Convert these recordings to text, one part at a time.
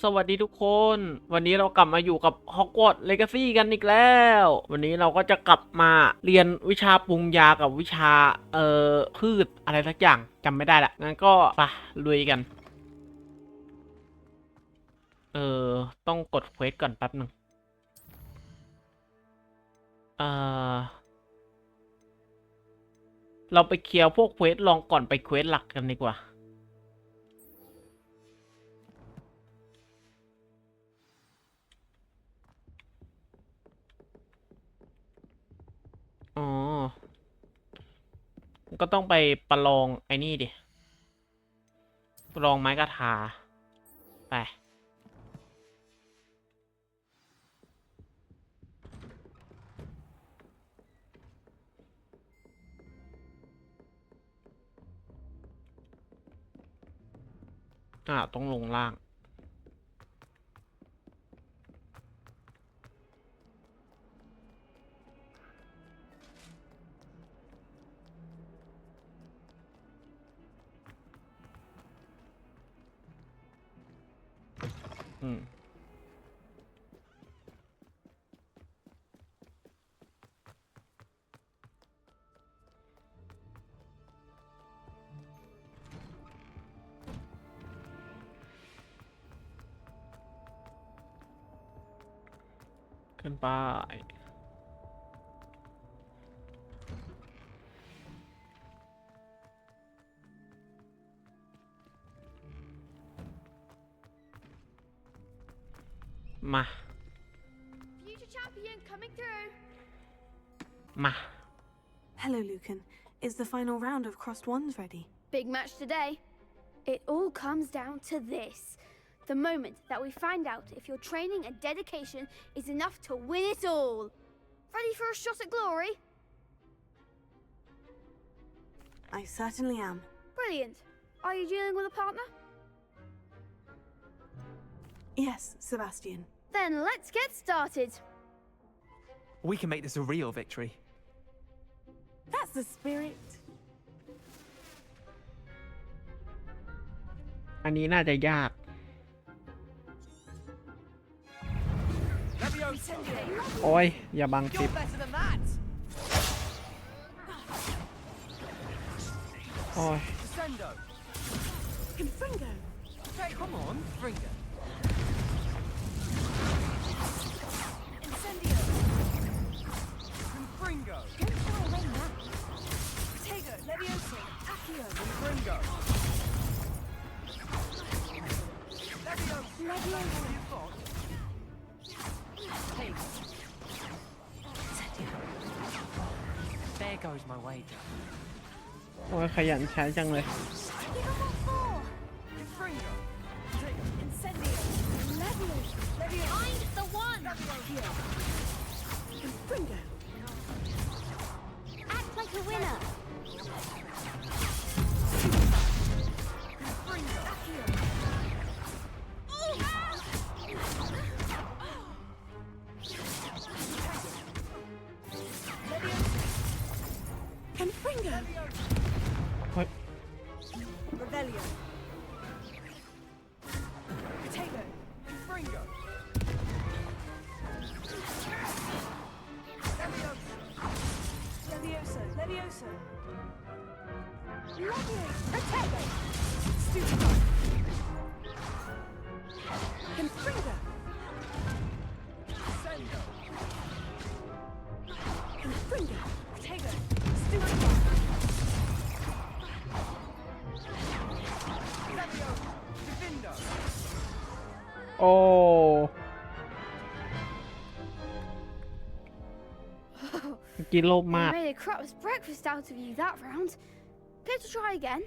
สวัสดีทุกคนวันนี้เรากลับมาอยู่กับ Hogwarts Legacy กันอีกแล้ววันนี้เราก็จะกลับมาเรียนวิชาปรุงยากับวิชาพืชอะไรสักอย่างจำไม่ได้ละงั้นก็ไปลุยกันต้องกดเควสก่อนแป๊บหนึ่งเราไปเคลียร์พวกเควสลองก่อนไปเควสหลักกันดีกว่าอ๋อก็ต้องไปประลองไอ้นี่ดิประลองไม้กระทาไปต้องลงล่างขึ้นไปมา Hello, Lucan. Is the final round of crossed wands ready? Big match today. It all comes down to this. The moment that we find out if your training and dedication is enough to win it all. Ready for a shot at glory? I certainly am. Brilliant. Are you dealing with a partner? Yes, Sebastian. Then let's get started. We can make this a real victory. That's the spirit. อันนี้น่าจะยากโอ้ยอย่าบังสิบโอ้ย Confringo. Come on, Fringo. Incendio. Fringo. Don't throw away now. Tego, Levioso, Accio. Fringo. Levioso. There goes my wager. โอ้ยขยันใช้จังเลย Fringo. Incendio. Levioso. Levioso. Find the one. Accio. Confringo. Act like a winner. Fringo. Confringo. เฮ้ย Revelio. Tego. Fringo. Levioso. Levioso. Levioso. Tego. Stupido. Confringo. Sendo. Confringo. Tego. Stupido. Divindo. โอ้เมื่อกี้โลภมาก I made a crap's breakfast out of you that round. Care to try again?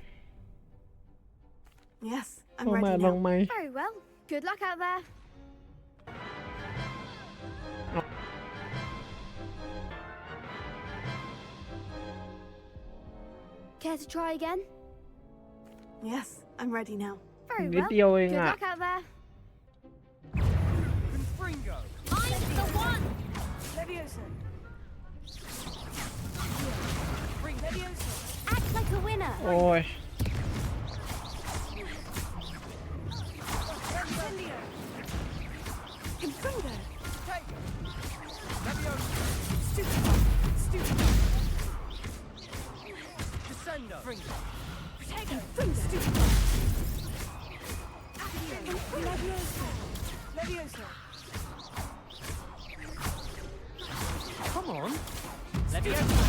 Yes, โอ้ I'm มา ready ลง now. ไหม Very well. Good luck out there. Care to try again? Yes, I'm ready now. Very นิด well. เดียวเอง Good อ่ะ luck out there. Fringo. I'm the one. Levioso. Fringo. Levioso. Act like a winner. โอ้ย Incendio. Leviosa.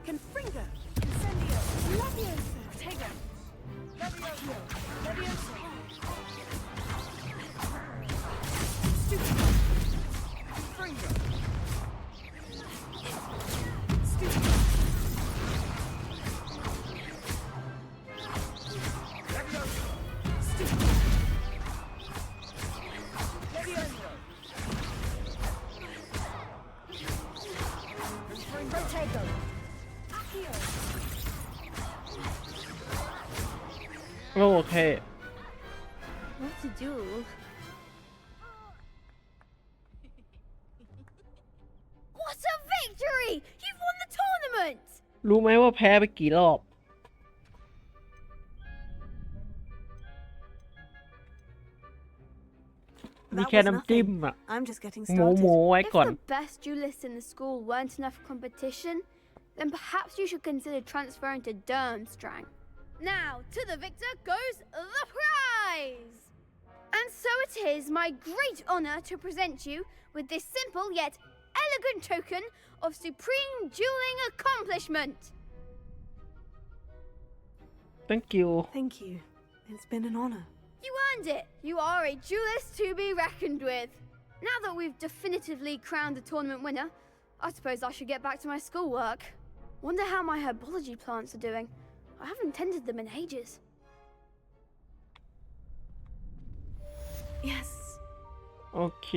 Confringo. Incendio. Leviosa. Ortega. Leviosa. Leviosa. Stupid. Confringo. Stupid. Leviosa. Stupid. Leviosa. Confringo. Ortega. Accio. โอเค What a duel. What a victory! You've won the tournament! รู้ไหมว่าแพ้ไปกี่รอบ มี That แค่ was น้ำจิ้ม nothing. อะ I'm just getting หมู started. ไว้ If ก่อน the best duelists in the school weren't enough competition, then perhaps you should consider transferring to Durmstrang. Now, to the victor goes the prize! And so it is my great honour to present you with this simple yet elegant token of supreme dueling accomplishment. thank you Thank you. It's been an honor. You earned it. You are a duelist to be reckoned with. Now that we've definitively crowned the tournament winner, I suppose I should get back to my schoolwork. Wonder how my herbology plants are doing. I haven't tended them in ages. Yes. โอเค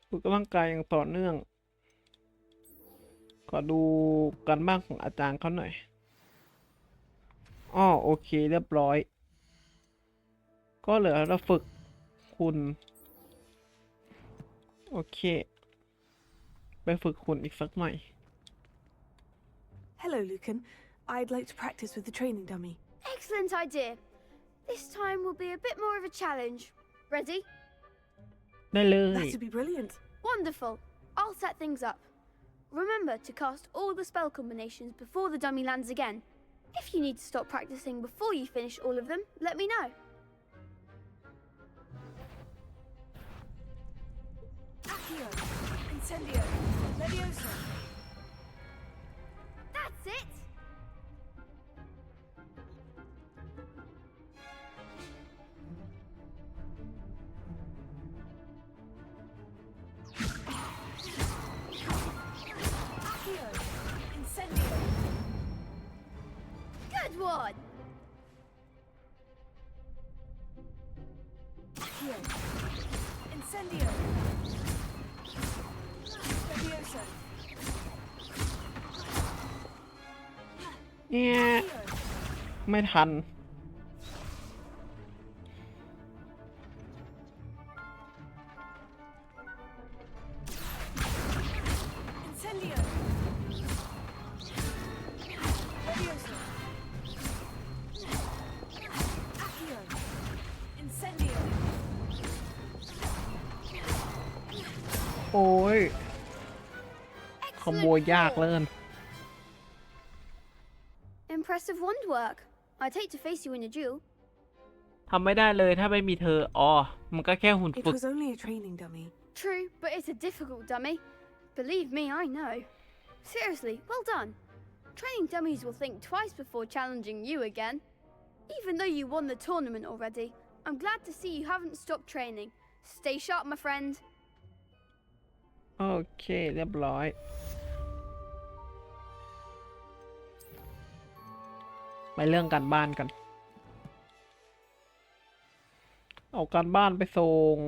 ฝึกร่างกายอย่างต่อเนื่อง ขอดูการบ้านของอาจารย์เขาหน่อย อ้อโอเคเรียบร้อย ก็เหลือเราฝึกคุณ โอเค ไปฝึกคุณอีกสักหน่อย Hello, Lucan. I'd like to practice with the training dummy. Excellent idea. This time will be a bit more of a challenge. Ready? ได้เลย That would be brilliant. Wonderful. I'll set things up. Remember to cast all the spell combinations before the dummy lands again. If you need to stop practicing before you finish all of them, let me know. Accio. Incendio. Leviosa. That's it! Accio. Incendio. Good one! Accio. Incendio. Leviosa. เนี่ย Accio. ไม่ทัน Incendio. Leviosa. Accio. Incendio. โอ้ย ขโมย Excellent ยากเลิ ball. น Impressive wand work. I'd hate to face you in a duel. ทำไม่ได้เลยถ้าไม่มีเธอ อ๋อ มันก็แค่หุ่น It ฝึก was only a training dummy. True, but it's a difficult dummy. Believe me, I know. Seriously, well done. Training dummies will think twice before challenging you again. Even though you won the tournament already, I'm glad to see you haven't stopped training. Stay sharp, my friend. โอเค เรียบร้อย ไปเรื่องการบ้านกัน เอาการบ้านไปส่ง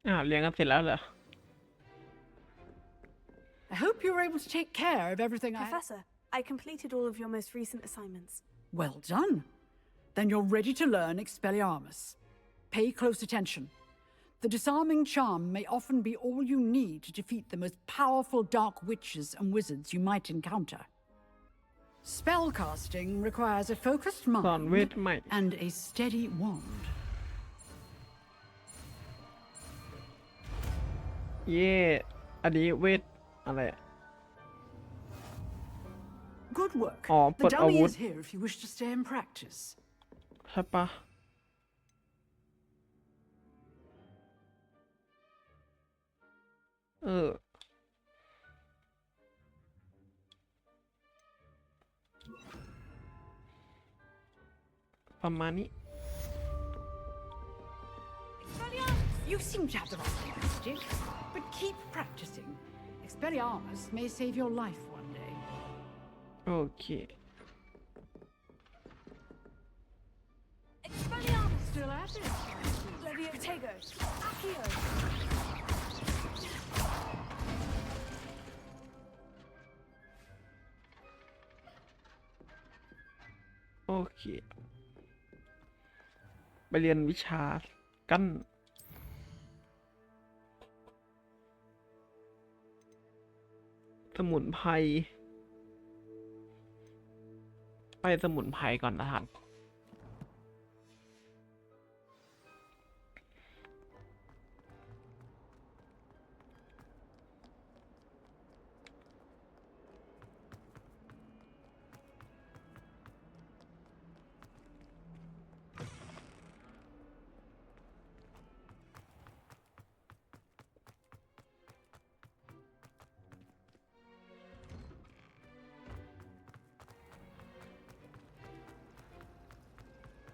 เรียนกันเสร็จแล้วเหรอ I hope you were able to take care of everything Professor, I completed all of your most recent assignments. Well done. Then you're ready to learn Expelliarmus. Pay close attention. The disarming charm may often be all you need to defeat the most powerful dark witches and wizards you might encounter. Spellcasting requires a focused สอนเว mind ทใหม่ and a steady wand. เย่อันนี้เวทอะไร Good work. Oh, The but I dummy would- is here if you wish to stay and practice. ใช่ปะประมาณนี้ You seem to have the right capacity, but keep practicing. Expelliarmus may save your life one day. โอเค Expelliarmus! Still at it? Leviotego! Accio! โอเค ไปเรียนวิชากัน สมุนไพร ไปสมุนไพรก่อนนะท่าน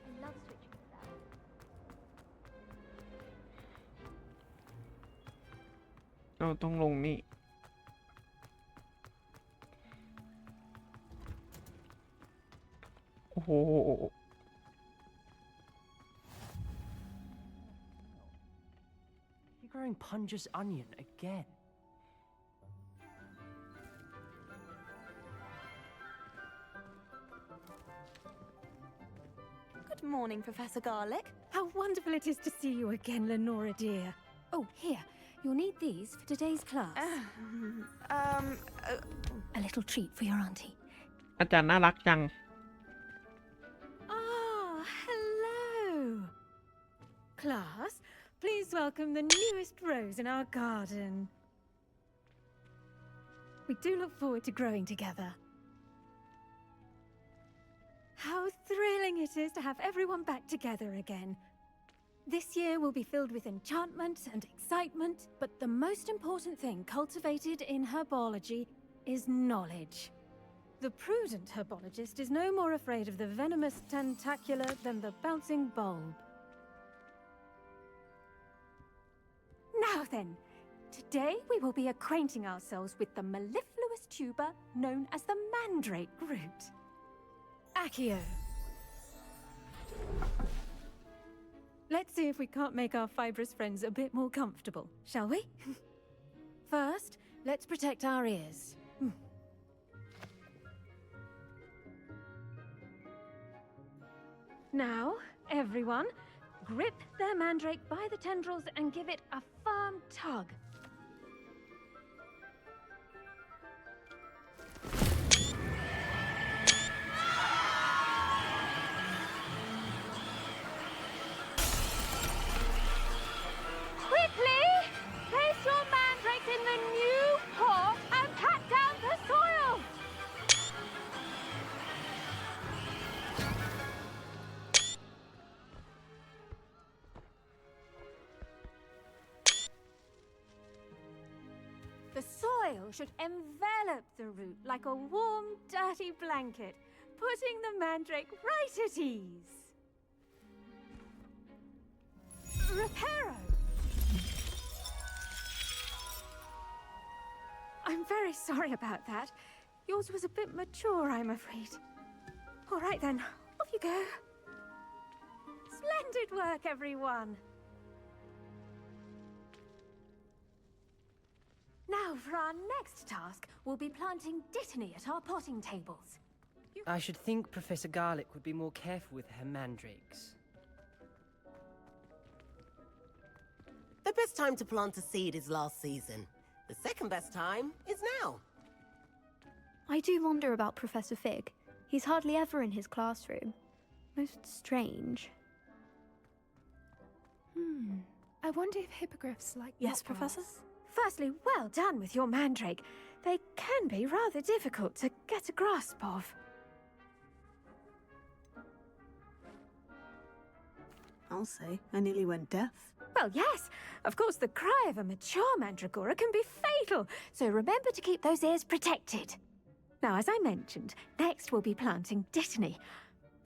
I love switching to that. เราต้องลงนี่ โอ้โห You're growing Punja's onion again. Good morning, Professor Garlic. How wonderful it is to see you again, Lenora dear. Oh, here, you'll need these for today's class. A little treat for your auntie. อาจารย์น่ารักจัง Ah, hello. Class, please welcome the newest rose in our garden. We do look forward to growing together. How thrilling it is to have everyone back together again. This year will be filled with enchantment and excitement, but the most important thing cultivated in herbology is knowledge. The prudent herbologist is no more afraid of the venomous tentacular than the bouncing bulb. Now then, today we will be acquainting ourselves with the mellifluous tuber known as the mandrake root. Accio. Let's see if we can't make our fibrous friends a bit more comfortable, shall we? First, let's protect our ears. Now, everyone, grip their mandrake by the tendrils and give it a firm tug. Quickly! Place your mandrakes in the new pot and pat down the soil! The soil should envelop the root like a warm, dirty blanket, putting the mandrake right at ease. Reparo! I'm very sorry about that. Yours was a bit mature, I'm afraid. All right then, off you go. Splendid work, everyone. Now, for our next task, we'll be planting dittany at our potting tables. I should think Professor Garlick would be more careful with her mandrakes. The best time to plant a seed is last season. The second best time is now. I do wonder about Professor Fig. He's hardly ever in his classroom. Most strange. I wonder if hippogriffs like Yes, pot Professor? plants. Firstly, well done with your mandrake. They can be rather difficult to get a grasp of. I'll say, I nearly went deaf. Well, yes, of course, the cry of a mature mandragora can be fatal, so remember to keep those ears protected. Now, as I mentioned, next we'll be planting dittany.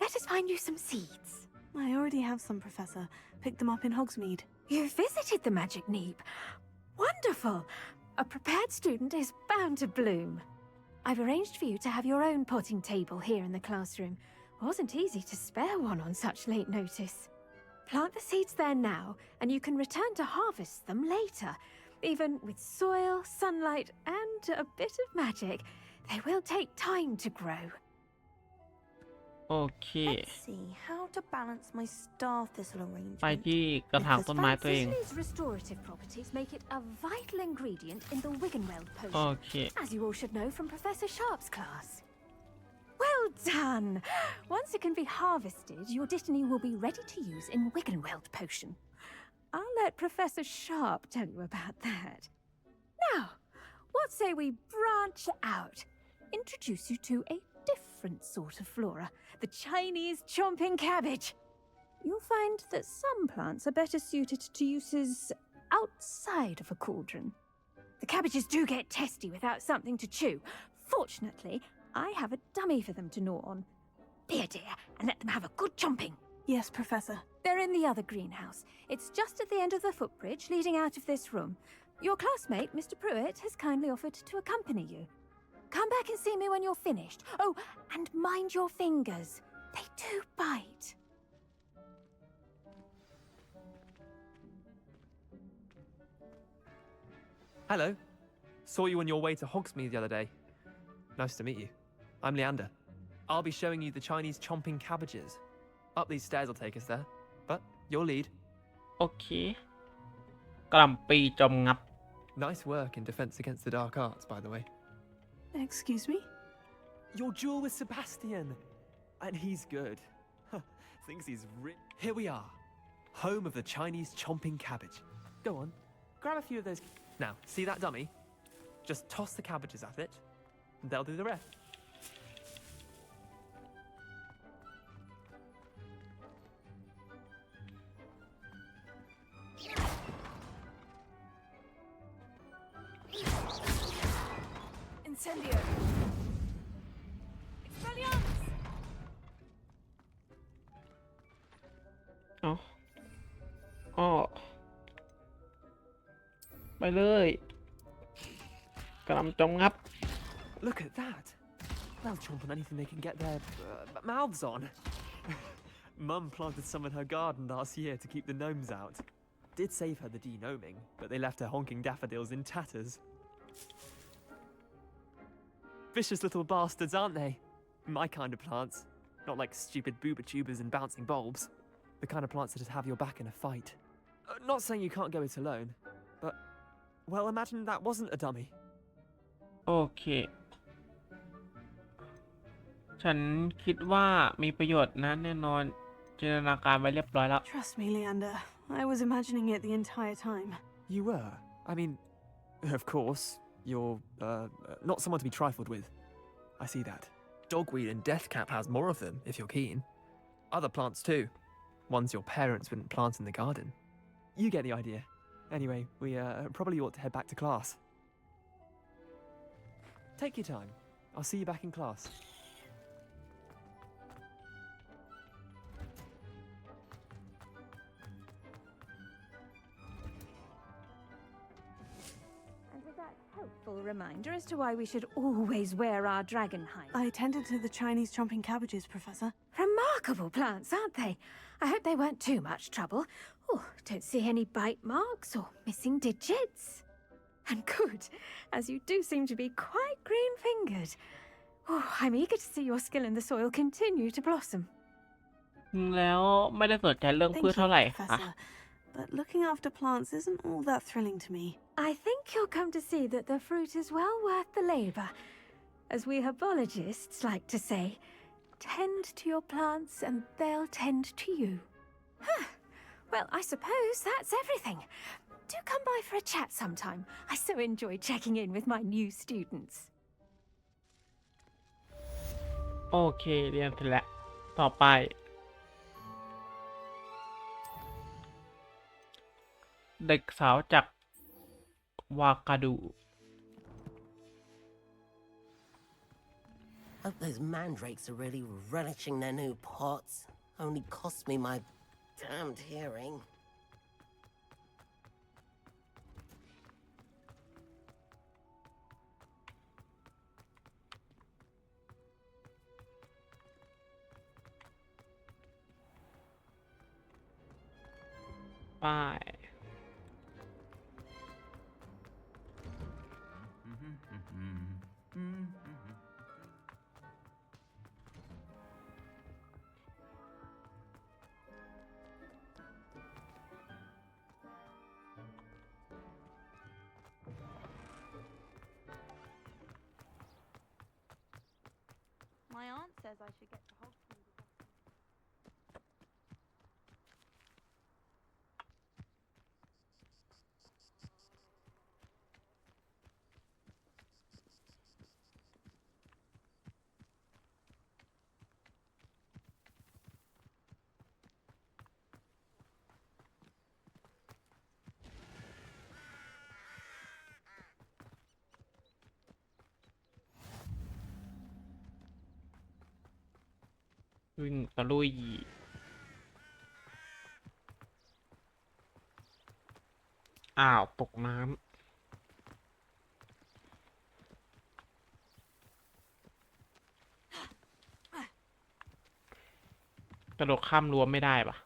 Let us find you some seeds. I already have some, Professor. Picked them up in Hogsmeade. You visited the Magic Neep. Wonderful! A prepared student is bound to bloom. I've arranged for you to have your own potting table here in the classroom. Wasn't easy to spare one on such late notice. Plant the seeds there now, and you can return to harvest them later. Even with soil, sunlight, and a bit of magic, they will take time to grow. โอเค Let's see how to balance my star thistle ไป arrangement. ที่กระถางต้นไม้ตัวเอง Thistle's restorative properties make it a vital ingredient in the Wiggenweld โอ potion, เค as you all should know from Professor Sharp's class. Well done! Once it can be harvested, your dittany will be ready to use in Wiggenweld potion. I'll let Professor Sharp tell you about that. Now, what say we branch out? Introduce you to a different sort of flora, the Chinese chomping cabbage. You'll find that some plants are better suited to uses outside of a cauldron. The cabbages do get testy without something to chew. Fortunately, I have a dummy for them to gnaw on. Be a dear and let them have a good chomping. Yes, Professor. They're in the other greenhouse. It's just at the end of the footbridge leading out of this room. Your classmate, Mr. Pruitt, has kindly offered to accompany you. Come back and see me when you're finished. Oh, and mind your fingers. They do bite. Hello. Saw you on your way to Hogsmeade the other day. Nice to meet you. I'm Leander. I'll be showing you the Chinese chomping cabbages. Up these stairs will take us there. But your lead. โอเคกล่ำปีจอมงับ Nice work in defense against the dark arts, by the way. Excuse me? Your duel with Sebastian. And he's good. Thinks he's rich. Here we are. Home of the Chinese chomping cabbage. Go on. Grab a few of those. Now, see that dummy? Just toss the cabbages at it. And they'll do the rest. Incendio! Expelliarmus! เอาอ้อไปเลยกล่ำจอมงับ Look at that. They'll chomp on anything they can get their mouths on. Mum planted some in her garden last year to keep the gnomes out. Did save her the de-gnoming, but they left her honking daffodils in tatters. Vicious little bastards, aren't they? My kind of plants. Not like stupid booba tubers and bouncing bulbs. The kind of plants that just have your back in a fight. Not saying you can't go it alone, but... Well, imagine that wasn't a dummy. โอเค ฉันคิดว่ามีประโยชน์นะแน่นอนจินตนาการไว้เรียบร้อยแล้ว Trust me, Leander. I was imagining it the entire time. You were? I mean, of course, you're, not someone to be trifled with. I see that. Dogweed and deathcap has more of them, if you're keen. Other plants too. Ones your parents wouldn't plant in the garden. You get the idea. Anyway, we, probably ought to head back to class. Take your time. I'll see you back in class. And with that helpful reminder as to why we should always wear our dragon hide. I tended to the Chinese chomping cabbages, Professor. Remarkable plants, aren't they? I hope they weren't too much trouble. Oh, don't see any bite marks or missing digits. And good, as you do seem to be quite green-fingered. Oh, I'm eager to see your skill in the soil continue to blossom. แล้วไม่ได้สนใจเรื่องพืช Thank เท่า you, ไหร่ค่ะ Professor. But looking after plants isn't all that thrilling to me. I think you'll come to see that the fruit is well worth the labor. As we herbologists like to say, tend to your plants and they'll tend to you. Huh. Well, I suppose that's everything. Do come by for a chat sometime. I so enjoy checking in with my new students. โอเคเรียนเสร็จแล้วต่อไปเด็กสาวจากวากาดู Hope those mandrakes are really relishing their new pots. Only cost me my damned hearing. ป้าย My aunt says I should get to Hogwarts.วิ่งตะลุยอ้าวตกน้ำกระโดดข้ามรั้วไม่ได้ปะ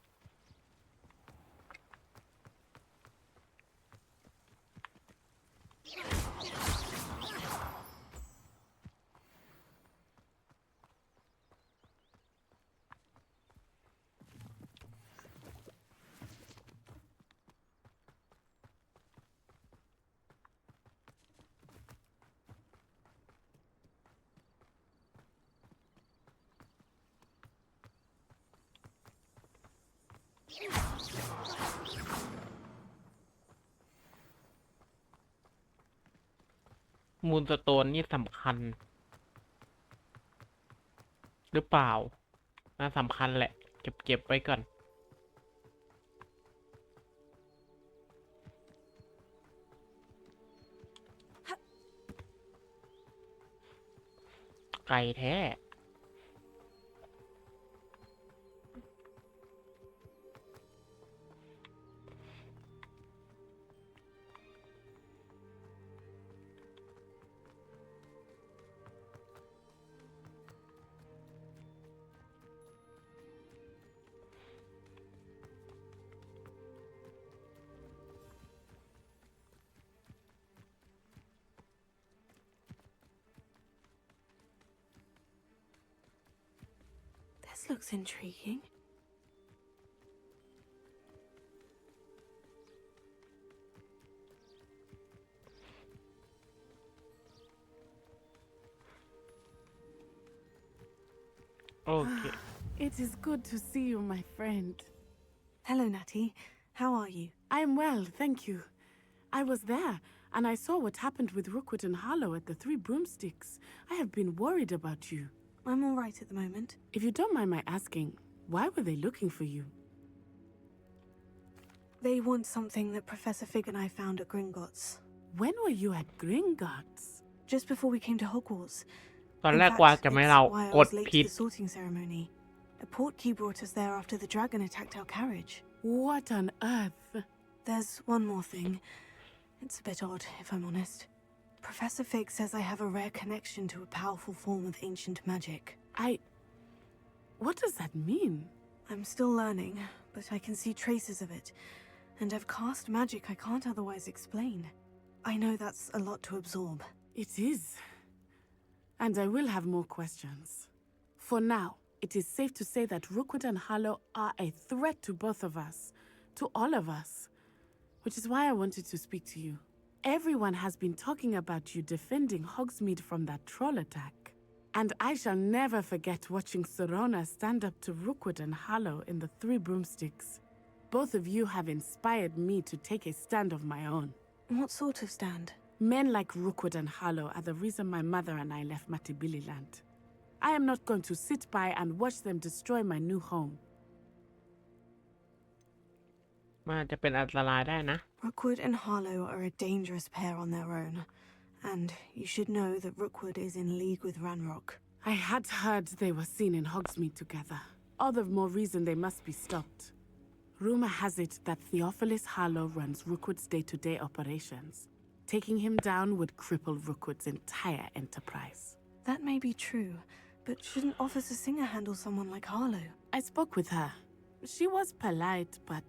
มูลสโตนนี่สำคัญหรือเปล่าน่าสำคัญแหละเก็บไว้ก่อนไก่แท้ This looks intriguing. Okay. It is good to see you, my friend. Hello, Natty. How are you? I am well, thank you. I was there, and I saw what happened with Rookwood and Harlow at the Three Broomsticks. I have been worried about you. I'm all right at the moment. If you don't mind my asking, why were they looking for you? They want something that Professor Fig and I found at Gringotts. When were you at Gringotts? Just before we came to Hogwarts. ตอน In แรก fact, ว่าจะไม่ it's เรา why I กด was late ผิด to the sorting ceremony. A portkey brought us there after the dragon attacked our carriage. What on earth? There's one more thing. It's a bit odd, if I'm honest. Professor Fig says I have a rare connection to a powerful form of ancient magic. What does that mean? I'm still learning, but I can see traces of it. And I've cast magic I can't otherwise explain. I know that's a lot to absorb. It is. And I will have more questions. For now, it is safe to say that Rookwood and Harlow are a threat to both of us, to all of us. Which is why I wanted to speak to you. Everyone has been talking about you defending Hogsmeade from that troll attack. And I shall never forget watching Serona stand up to Rookwood and Harlow in the Three Broomsticks. Both of you have inspired me to take a stand of my own. What sort of stand? Men like Rookwood and Harlow are the reason my mother and I left Matibili land. I am not going to sit by and watch them destroy my new home. มันอาจจะเป็นอันตรายได้นะ Rookwood and Harlow are a dangerous pair on their own. And you should know that Rookwood is in league with Ranrock. I had heard they were seen in Hogsmeade together. All the more reason they must be stopped. Rumor has it that Theophilus Harlow runs Rookwood's day-to-day operations. Taking him down would cripple Rookwood's entire enterprise. That may be true, but shouldn't Officer Singer handle someone like Harlow? I spoke with her. She was polite, but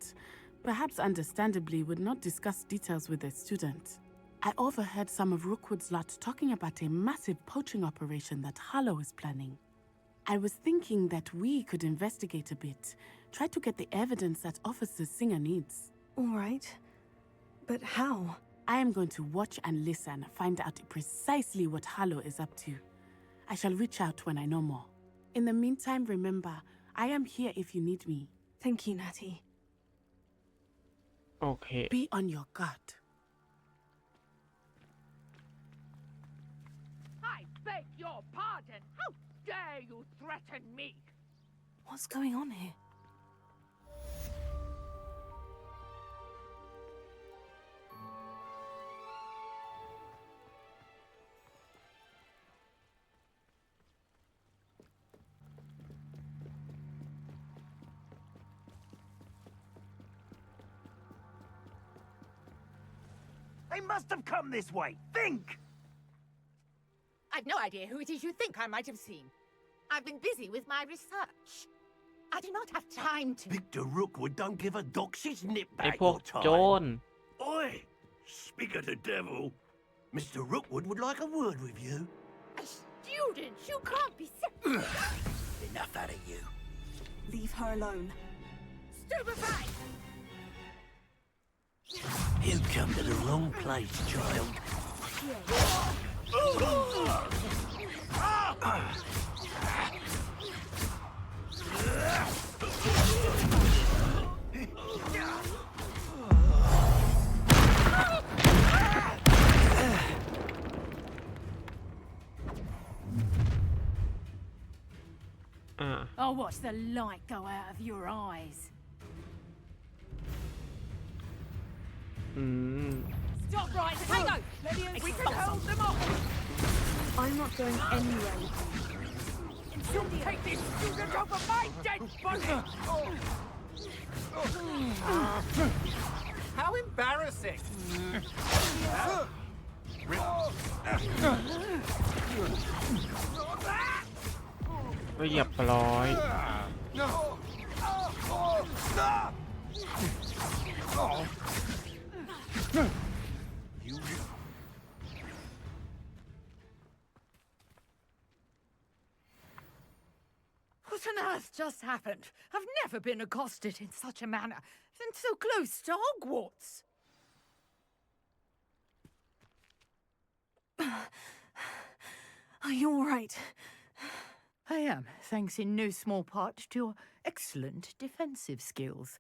perhaps understandably would not discuss details with a student. I overheard some of Rookwood's lot talking about a massive poaching operation that Harlow is planning. I was thinking that we could investigate a bit, try to get the evidence that Officer Singer needs. All right. But how? I am going to watch and listen, find out precisely what Harlow is up to. I shall reach out when I know more. In the meantime, remember, I am here if you need me. Thank you, Natty. โอเค Be on your guard. I beg your pardon. How dare you threaten me? What's going on here? They must have come this way. Think! I've no idea who it is you think I might have seen. I've been busy with my research. I do not have time to... Victor Rookwood don't give a doxy's nip ไอ้ back พวก your โจ time. ร Oi! Speak of the devil. Mr. Rookwood would like a word with you. A student? You can't be... Enough out of you. Leave her alone. Stupefied! You come to the wrong place, child. I'll watch the light go out of your eyes. อืม Stop right, Tango! We can hold them off! I'm not going anywhere with you. Take this student over my dead body! How embarrassing! เรียบร้อย What on earth just happened? I've never been accosted in such a manner, and so close to Hogwarts. Are you all right? I am, thanks in no small part to your excellent defensive skills.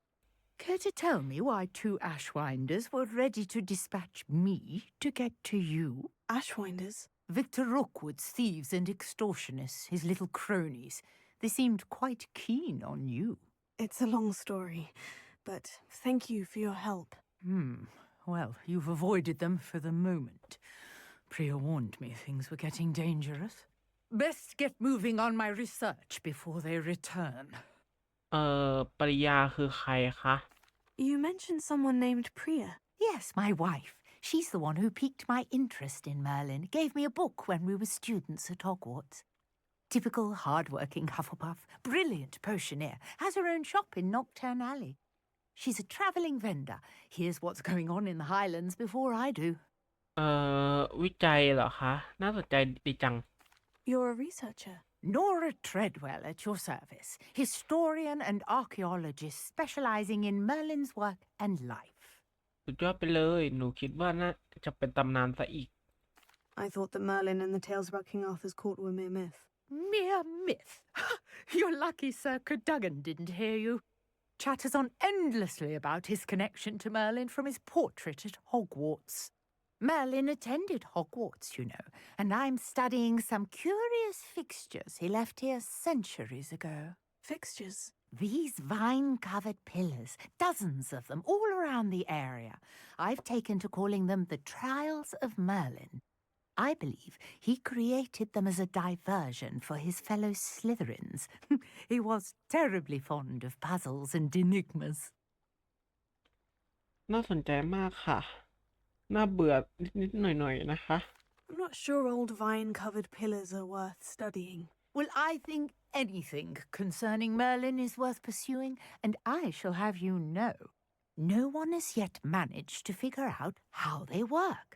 Care to tell me why two Ashwinders were ready to dispatch me to get to you? Ashwinders? Victor Rookwood's thieves and extortionists, his little cronies. They seemed quite keen on you. It's a long story, but thank you for your help. Well, you've avoided them for the moment. Priya warned me things were getting dangerous. Best get moving on my research before they return. ปริยาคือใครคะ You mentioned someone named Priya. Yes, my wife. She's the one who piqued my interest in Merlin. Gave me a book when we were students at Hogwarts. Typical hard-working Hufflepuff, brilliant potioneer, has her own shop in Knockturn Alley. She's a travelling vendor. Hears what's going on in the Highlands before I do. วิจัยเหรอคะน่าสนใจดีจัง You're a researcher. Nora Treadwell at your service, historian and archaeologist specializing in Merlin's work and life. สุดยอดไปเลยหนูคิดว่าน่าจะเป็นตำนานซะอีก I thought that Merlin and the tales about King Arthur's court were mere myth. Mere myth? You're lucky Sir Cadogan didn't hear you. Chatters on endlessly about his connection to Merlin from his portrait at Hogwarts. Merlin attended Hogwarts, you know, and I'm studying some curious fixtures he left here centuries ago. Fixtures? These vine-covered pillars, dozens of them, all around the area. I've taken to calling them the Trials of Merlin. I believe he created them as a diversion for his fellow Slytherins. He was terribly fond of puzzles and enigmas. น่าสนใจมากค่ะ น่าเบื่อนิดๆหน่อยๆนะคะ I'm not sure old vine-covered pillars are worth studying. Well, I think anything concerning Merlin is worth pursuing, and I shall have you know, no one has yet managed to figure out how they work.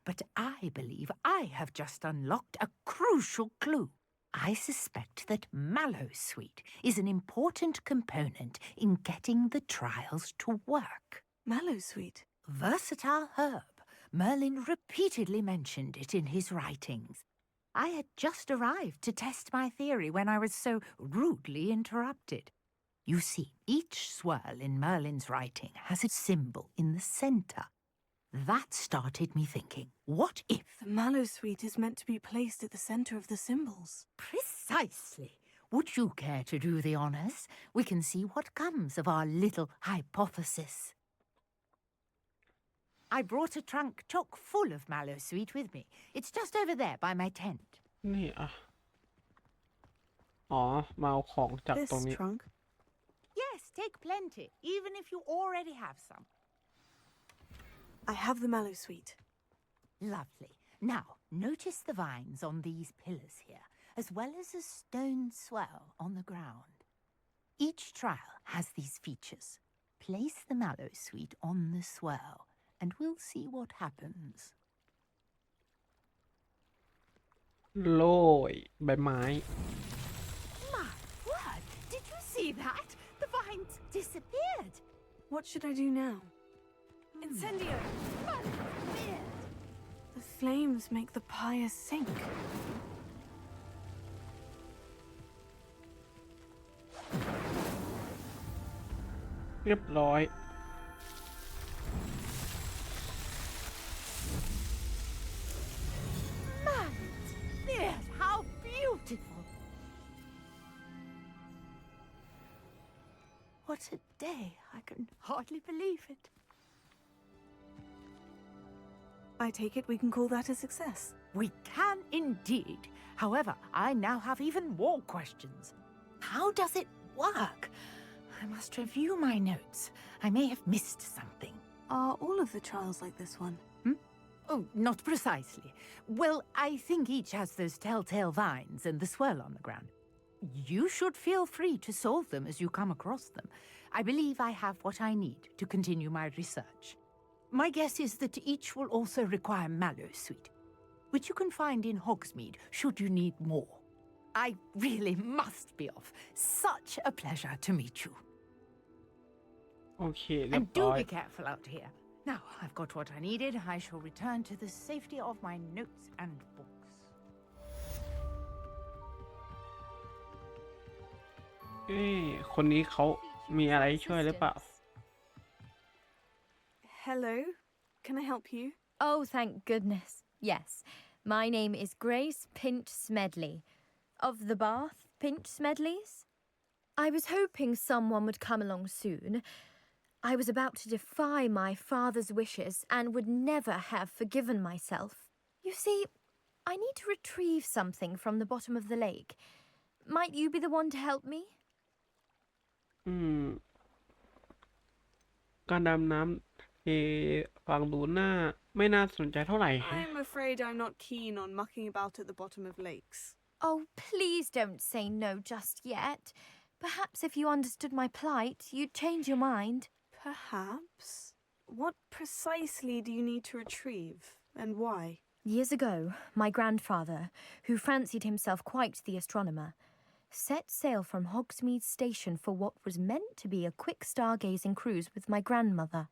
But I believe I have just unlocked a crucial clue. I suspect that Mallowsweet is an important component in getting the trials to work. Mallowsweet? Versatile herb. Merlin repeatedly mentioned it in his writings. I had just arrived to test my theory when I was so rudely interrupted. You see, each swirl in Merlin's writing has a symbol in the center. That started me thinking, what if... The Mallowsweet is meant to be placed at the center of the symbols. Precisely. Would you care to do the honors? We can see what comes of our little hypothesis. I brought a trunk chock full of Mallowsweet with me. It's just over there by my tent. นี่อ่ะ อ๋อ มาเอาของจาก This ตรงนี้ trunk? Yes, take plenty, even if you already have some. I have the Mallowsweet. Lovely. Now, notice the vines on these pillars here, as well as a stone swell on the ground. Each trial has these features. Place the Mallowsweet on the swell, and we'll see what happens. โรยใบไม้ My word! Did you see that? The vines disappeared. What should I do now? Incendio! The flames make the pyre sink. เรียบร้อย Yes, how beautiful! What a day! I can hardly believe it. I take it we can call that a success. We can indeed. However, I now have even more questions. How does it work? I must review my notes. I may have missed something. Are all of the trials like this one? Oh, not precisely. Well, I think each has those telltale vines and the swirl on the ground. You should feel free to solve them as you come across them. I believe I have what I need to continue my research. My guess is that each will also require Mallowsweet, which you can find in Hogsmeade should you need more. I really must be off. Such a pleasure to meet you. โอเคเรีย And บร้ do อย be careful out here. Now, I've got what I needed. I shall return to the safety of my notes and books. เอ้คนนี้เขามีอะไรช่วยหรือเปล่า Hello, can I help you? Oh, thank goodness. Yes, my name is Grace Pinch Smedley, of the Bath Pinch Smedleys. I was hoping someone would come along soon. I was about to defy my father's wishes and would never have forgiven myself. You see, I need to retrieve something from the bottom of the lake. Might you be the one to help me? การดำน้ำฟังดูไม่น่าสนใจเท่าไหร่ I'm afraid I'm not keen on mucking about at the bottom of lakes. Oh, please don't say no just yet. Perhaps if you understood my plight, you'd change your mind. Perhaps? What precisely do you need to retrieve? And why? Years ago, my grandfather, who fancied himself quite the astronomer, set sail from Hogsmeade Station for what was meant to be a quick stargazing cruise with my grandmother.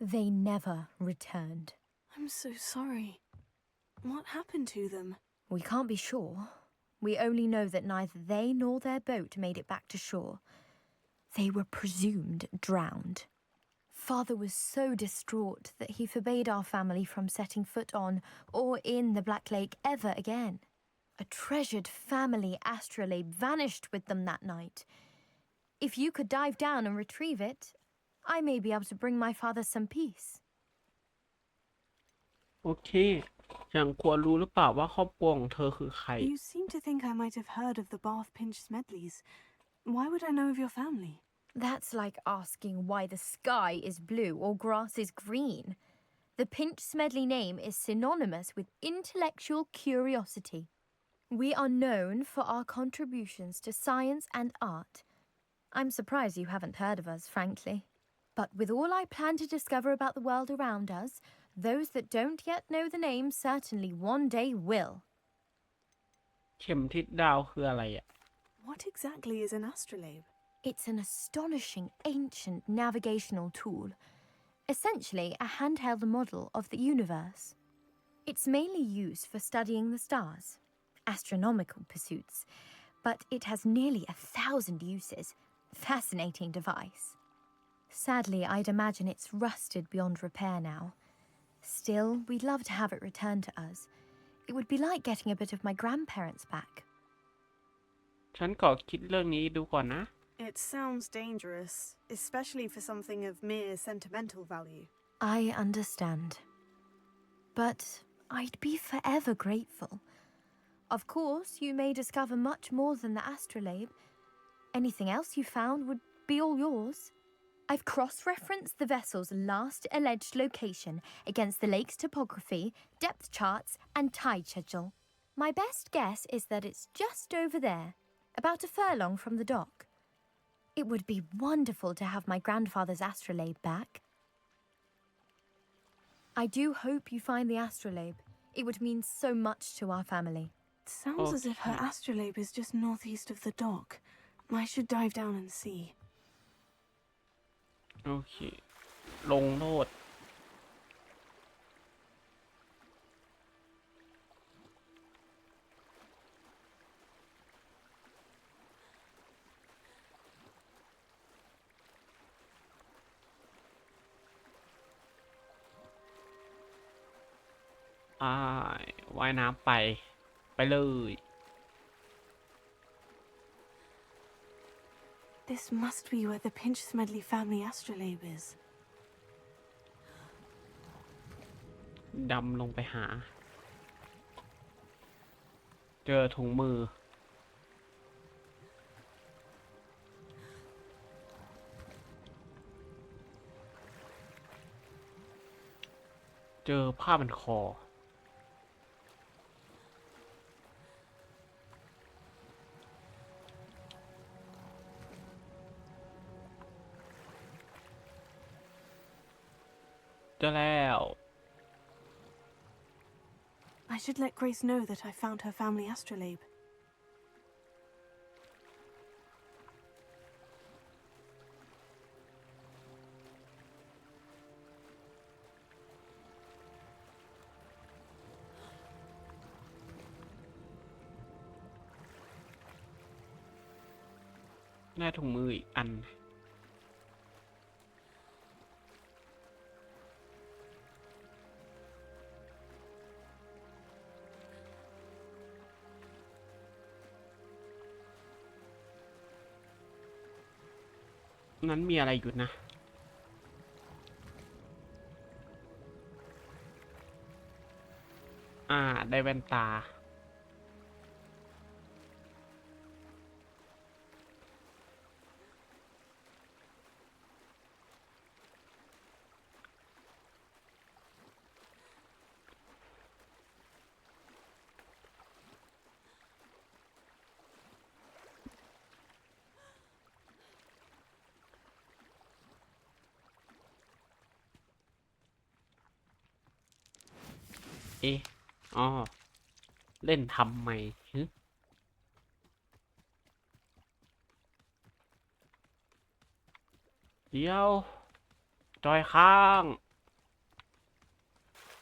They never returned. I'm so sorry. What happened to them? We can't be sure. We only know that neither they nor their boat made it back to shore. They were presumed drowned. Father was so distraught that he forbade our family from setting foot on or in the Black Lake ever again. A treasured family astrolabe vanished with them that night. If you could dive down and retrieve it, I may be able to bring my father some peace. โอเคฉันควรรู้หรือเปล่าว่าครอบครัวของเธอคือใคร You seem to think I might have heard of the Bath Pinch Smedleys. Why would I know of your family? That's like asking why the sky is blue or grass is green. The Pinch Smedley name is synonymous with intellectual curiosity. We are known for our contributions to science and art. I'm surprised you haven't heard of us, frankly. But with all I plan to discover about the world around us, those that don't yet know the name certainly one day will. เข็มทิศดาวคืออะไรอ่ะ What exactly is an astrolabe? It's an astonishing ancient navigational tool, essentially a handheld model of the universe. It's mainly used for studying the stars, astronomical pursuits, but it has nearly 1,000 uses. Fascinating device. Sadly, I'd imagine it's rusted beyond repair now. Still, we'd love to have it returned to us. It would be like getting a bit of my grandparents back. ฉันขอคิดเรื่องนี้ดูก่อนนะ It sounds dangerous, especially for something of mere sentimental value. I understand. But I'd be forever grateful. Of course, you may discover much more than the astrolabe. Anything else you found would be all yours. I've cross-referenced the vessel's last alleged location against the lake's topography, depth charts, and tide schedule. My best guess is that it's just over there, about a furlong from the dock. It would be wonderful to have my grandfather's astrolabe back. I do hope you find the astrolabe. It would mean so much to our family. It sounds as if her astrolabe is just northeast of the dock. I should dive down and see. โอเคลงโทษว่ายน้ำไปเลย This must be where the Pinch Smedley family astrolabe is. ดำลงไปหา เจอถุงมือ เจอผ้าพันคอ เจอแล้ว I should let Grace know that I found her family astrolabe. ได้ถุงมืออีกอัน นั้นมีอะไรอยู่นะ ได้แว่นตา โ เอ๊ะอ๋อเล่นทำไมฮึเดี๋ยวจอยค้าง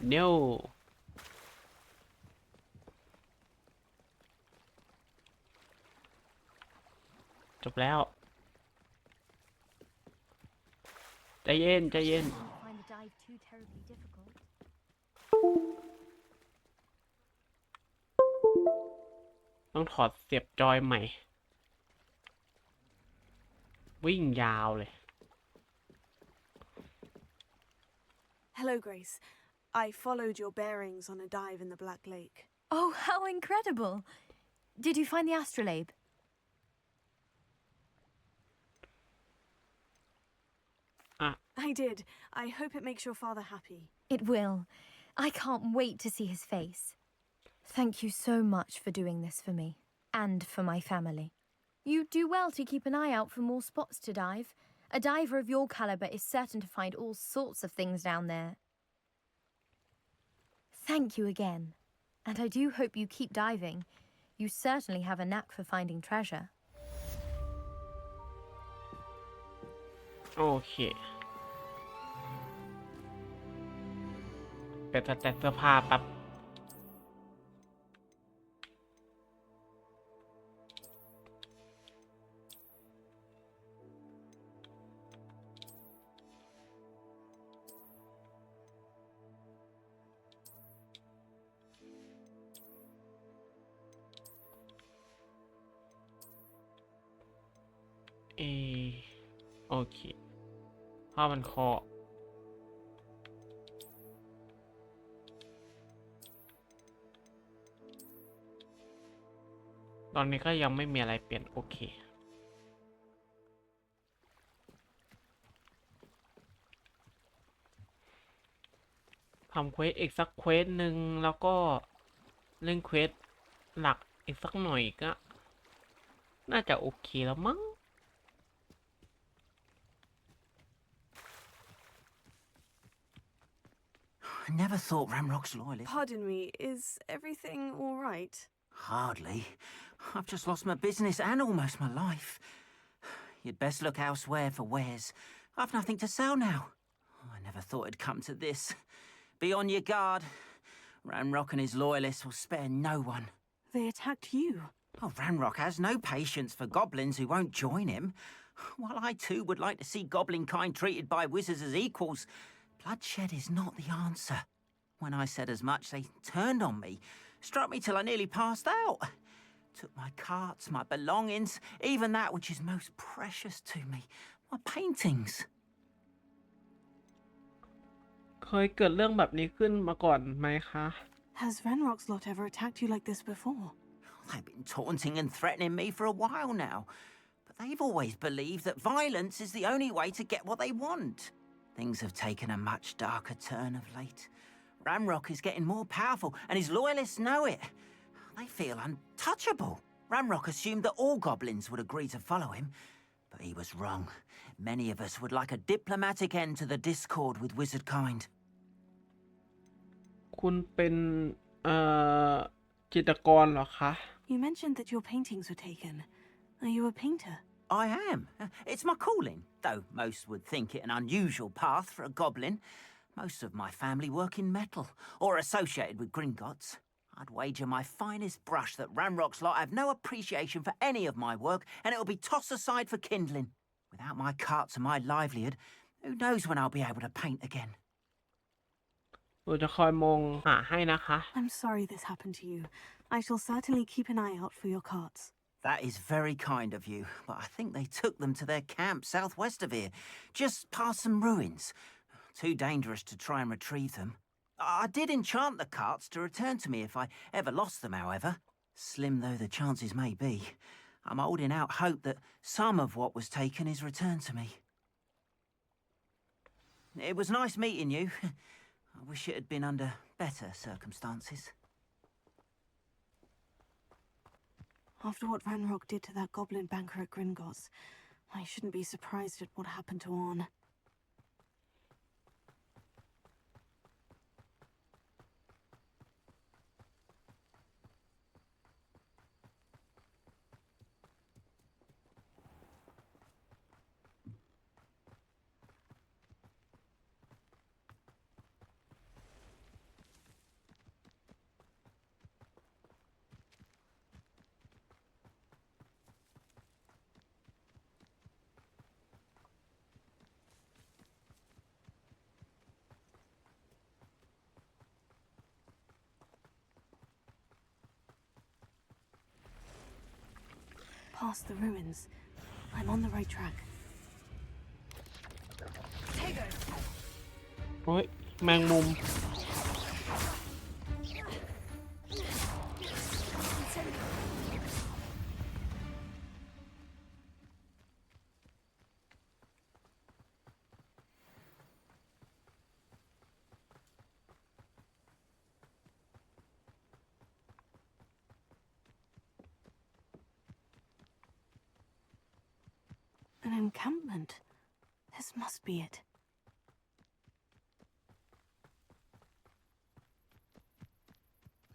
เดี๋ยวจบแล้วใจเย็นใจเย็น Find the dive too terribly difficult. ต้องถอดเสียบจอยใหม่วิ่งยาวเลย Hello, Grace. I followed your bearings on a dive in the Black Lake. Oh, how incredible! Did you find the astrolabe? I did. I hope it makes your father happy. It will. I can't wait to see his face. Thank you so much for doing this for me, and for my family. You do well to keep an eye out for more spots to dive. A diver of your caliber is certain to find all sorts of things down there. Thank you again. And I do hope you keep diving. You certainly have a knack for finding treasure. โอเคเป็นสแตทเสื้อผ้าแป๊บโอเคผ้ามันคอตอนนี้ก็ยังไม่มีอะไรเปลี่ยนโอเคทำเควสอีกสักเควสหนึ่งแล้วก็เล่นเควสหลักอีกสักหน่อยก็น่าจะโอเคแล้วมั้ง I never thought Ramrock's loyalist. Pardon me, is everything all right? Hardly. I've just lost my business and almost my life. You'd best look elsewhere for wares. I've nothing to sell now. I never thought it'd come to this. Be on your guard. Ramrock and his loyalists will spare no one. They attacked you. Oh, Ramrock has no patience for goblins who won't join him. While I too would like to see goblin kind treated by wizards as equals, bloodshed is not the answer. When I said as much, they turned on me, struck me till I nearly passed out. Took my carts, my belongings, even that which is most precious to me, my paintings. เคยเกิดเรื่องแบบนี้ขึ้นมาก่อนไหมคะ Has Ranrock's lot ever attacked you like this before? They've been taunting and threatening me for a while now, but they've always believed that violence is the only way to get what they want. Things have taken a much darker turn of late. Ramrock is getting more powerful, and his loyalists know it. They feel untouchable. Ramrock assumed that all goblins would agree to follow him, but he was wrong. Many of us would like a diplomatic end to the discord with wizard kind. คุณเป็นจิตรกรเหรอคะ You mentioned that your paintings were taken. Are you a painter? I am. It's my calling, though most would think it an unusual path for a goblin. Most of my family work in metal, or associated with Gringotts. I'd wager my finest brush that Ramrock's lot have no appreciation for any of my work, and it'll be tossed aside for kindling. Without my carts and my livelihood, who knows when I'll be able to paint again. เราจะคอยมองหาให้นะคะ I'm sorry this happened to you. I shall certainly keep an eye out for your carts. That is very kind of you, but I think they took them to their camp southwest of here, just past some ruins. Too dangerous to try and retrieve them. I did enchant the carts to return to me if I ever lost them, however. Slim though the chances may be, I'm holding out hope that some of what was taken is returned to me. It was nice meeting you. I wish it had been under better circumstances. After what Ranrock did to that goblin banker at Gringotts, I shouldn't be surprised at what happened to Orn. past the ruins. I'm on the right track. โอ้ยแมงมุม An encampment. This must be it.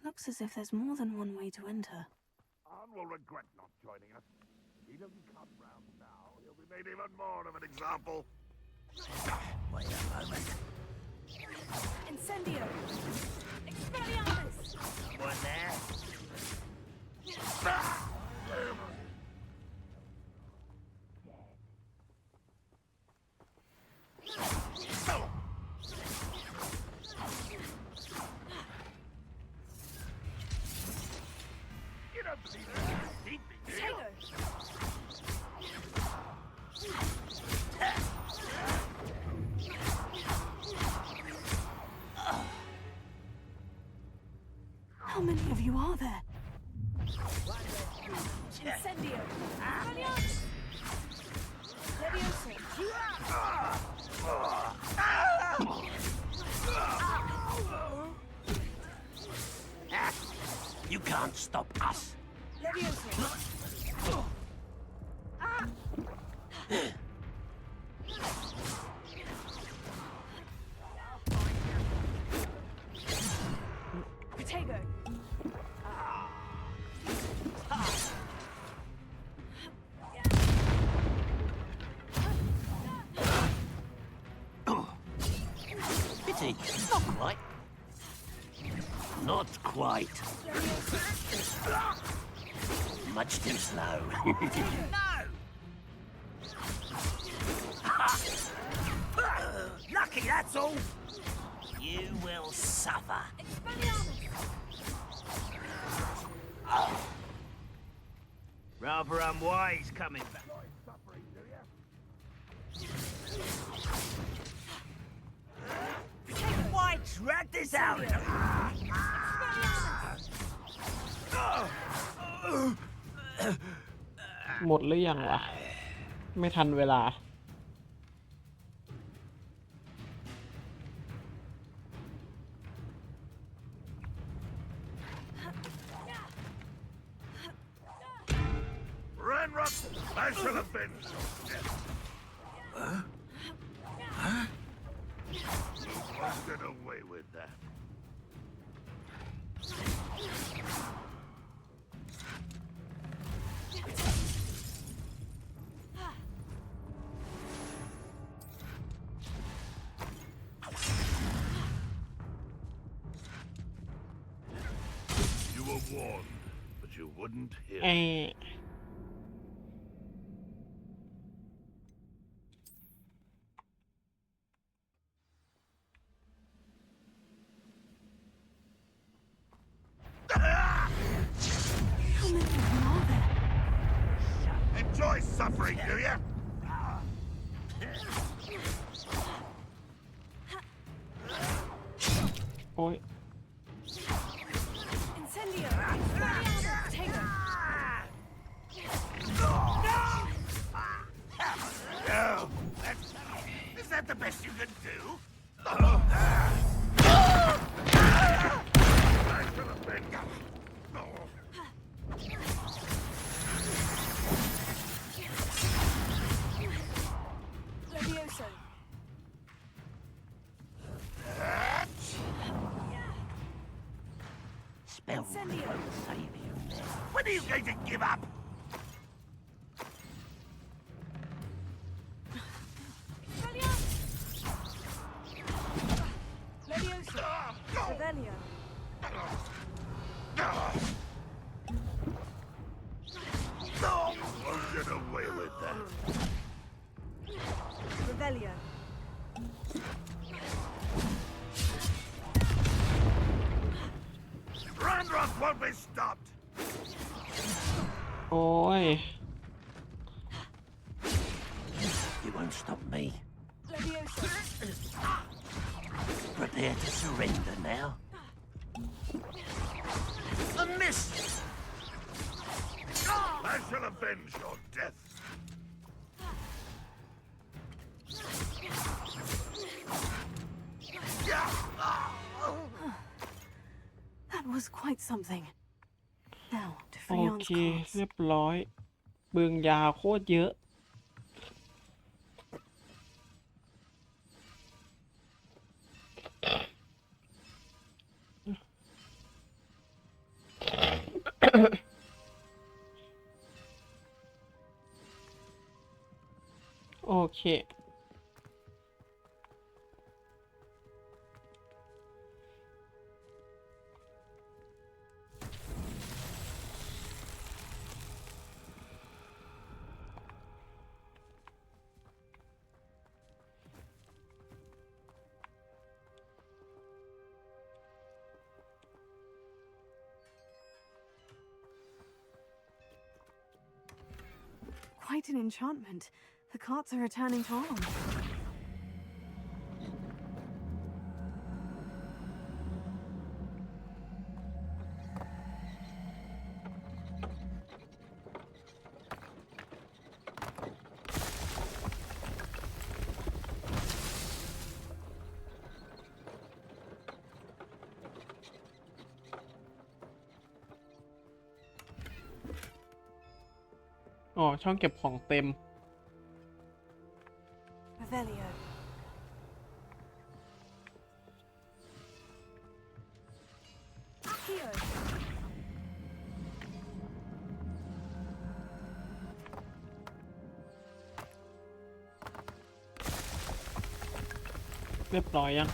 Looks as if there's more than one way to enter. Anne will regret not joining us. If he doesn't come round now, he'll be made even more of an example. Wait a moment. Incendio! Expelliarmus! Someone there? You don't see that? Beat me, do you? How many of you are there? Incendio! Expelliarmus! Leviosa! You can't stop us. Leviosa! Potato! Pity, not quite. Not quite. Much too slow. No! Lucky, that's all. You will suffer. Rather unwise coming back. Why drag this out? หมดหรือยังวะไม่ทันเวลา Ranrock, I should have been so dead. Huh? Let's get away with that. You were warned, but you wouldn't hear. How many of you are there? Enjoy suffering, do you? Oi. Incendio! Expelliarmus! Potato! No! Is that the best you can do? I should have been. Levioso! Spell won't save you. When are you going to give up? Levioso! Revelio! Won't get away with that. Revelio! Ranrock won't be stopped. โอ้ย Prepare to surrender now. A miss! I shall avenge your death. That was quite something. Now to โอ Freon's เค cards. เรียบร้อยเบืองยาโคตรเยอะโอเคQuite an enchantment. The carts are returning to on.อ๋อช่องเก็บของเต็ม Revelio. Accio. เรียบร้อยยัง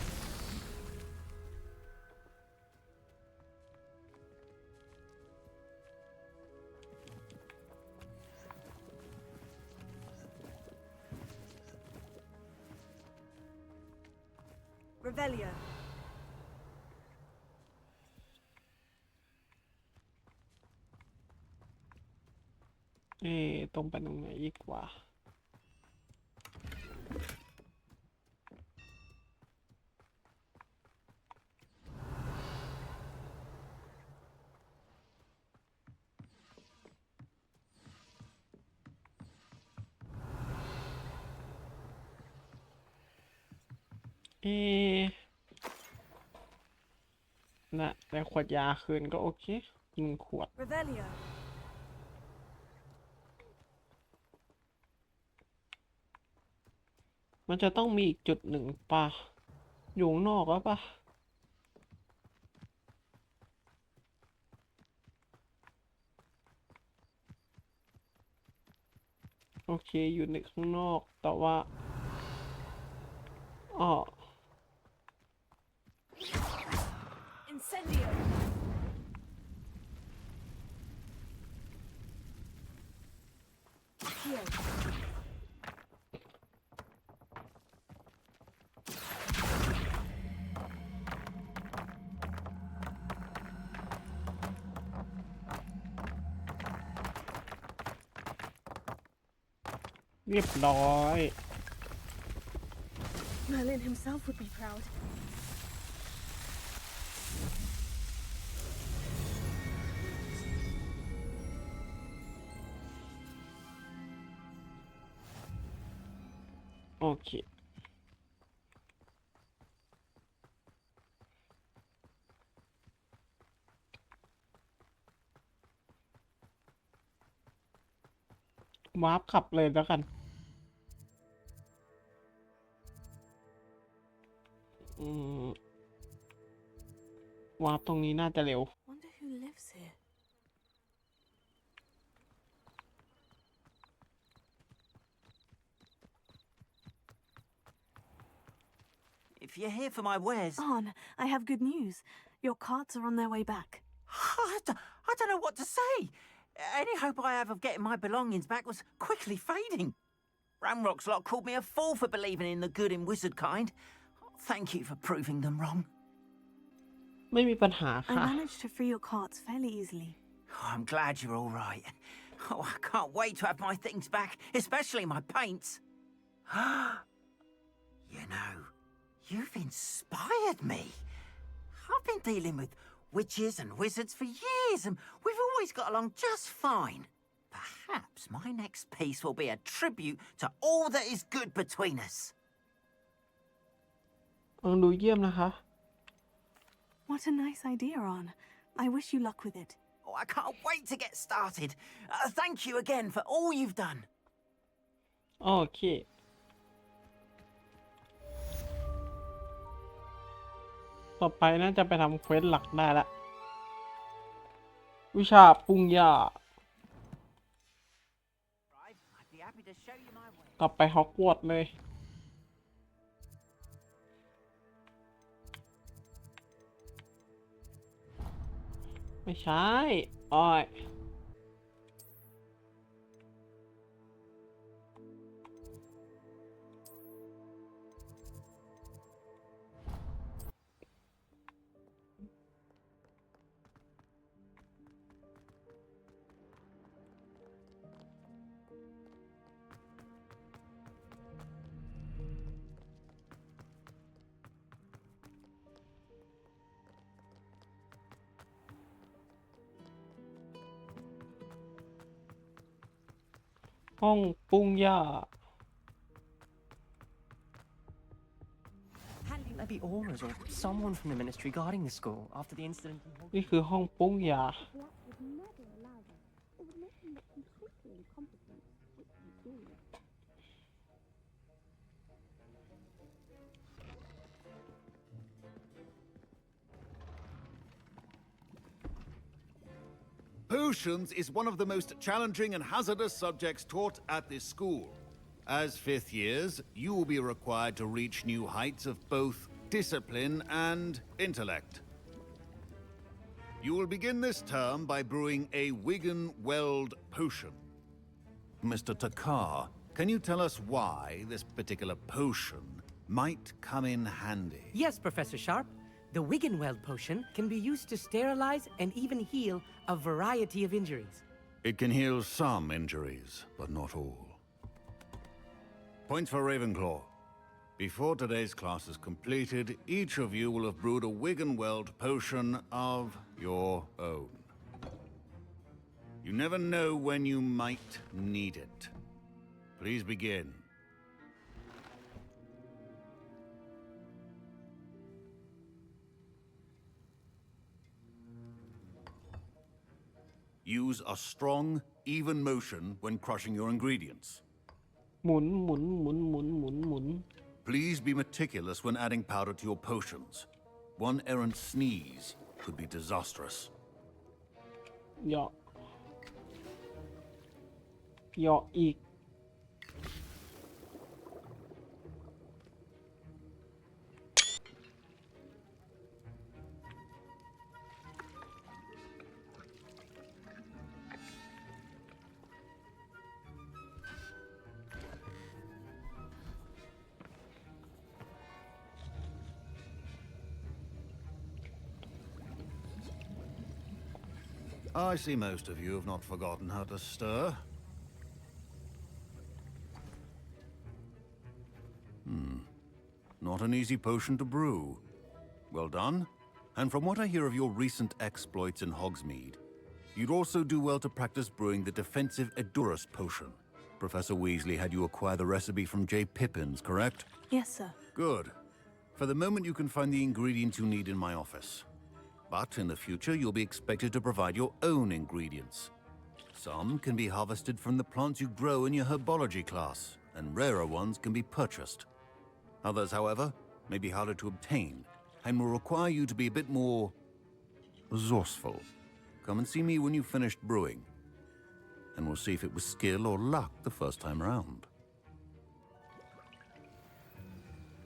Revelio. ตรงไปตรงไหนอีกว่า น่ะแต่ขวดยาคืนก็โอเค1 ขวด Revelio. มันจะต้องมีอีกจุดหนึ่งป่ะอยู่ข้างนอกแล้วป่ะโอเคอยู่ในข้างนอกแต่ว่าอ๋อ Incendio. Accio. เรียบร้อย Merlin himself would be proud. โอเควาร์ปขับเลยแล้วกันวาร์ปตรงนี้น่าจะเร็ว Wonder who lives here. If you're here for my wares... On, I have good news. Your carts are on their way back. I don't know what to say. Any hope I have of getting my belongings back was quickly fading. Ramrock's lot called me a fool for believing in the good in wizard kind. Thank you for proving them wrong. ไม่มีปัญหา I ค่ะ managed to free your carts fairly easily. Oh, I'm glad you're all right. Oh, I can't wait to have my things back, especially my paints. You know, You've inspired me. I've been dealing with witches and wizards for years, and we've always got along just fine. Perhaps my next piece will be a tribute to all that is good between us. ดูเยี่ยมนะคะ What a nice idea, Ron. I wish you luck with it. Oh, I can't wait to get started. Thank you again for all you've done. โอเคต่อไปน่าจะไปทำเควสหลักได้ละวิชาปรุงยากลับไปฮอกวอตส์เลยไม่ใช่อ้อยห้องปรุงยา Maybe Aura's or someone from the ministry guarding the school after the incident. นี่คือห้องปรุงยา Potions is one of the most challenging and hazardous subjects taught at this school. As fifth years, you will be required to reach new heights of both discipline and intellect. You will begin this term by brewing a Wigan-Weld potion. Mr. Takar, can you tell us why this particular potion might come in handy? Yes, Professor Sharp. The Wigan-Weld potion can be used to sterilize and even heal a variety of injuries. It can heal some injuries, but not all. Points for Ravenclaw. Before today's class is completed, each of you will have brewed a Wigan-Weld potion of your own. You never know when you might need it. Please begin. Use a strong, even motion when crushing your ingredients. หมุน หมุน หมุน หมุน หมุน หมุน Please be meticulous when adding powder to your potions. One errant sneeze could be disastrous. เหยาะเหยาะอีก I see most of you have not forgotten how to stir. Not an easy potion to brew. Well done. And from what I hear of your recent exploits in Hogsmeade, you'd also do well to practice brewing the defensive Edurus potion. Professor Weasley had you acquire the recipe from J. Pippins, correct? Yes, sir. Good. For the moment, you can find the ingredients you need in my office. But in the future, you'll be expected to provide your own ingredients. Some can be harvested from the plants you grow in your herbology class, and rarer ones can be purchased. Others, however, may be harder to obtain, and will require you to be a bit more resourceful. Come and see me when you've finished brewing, and we'll see if it was skill or luck the first time around.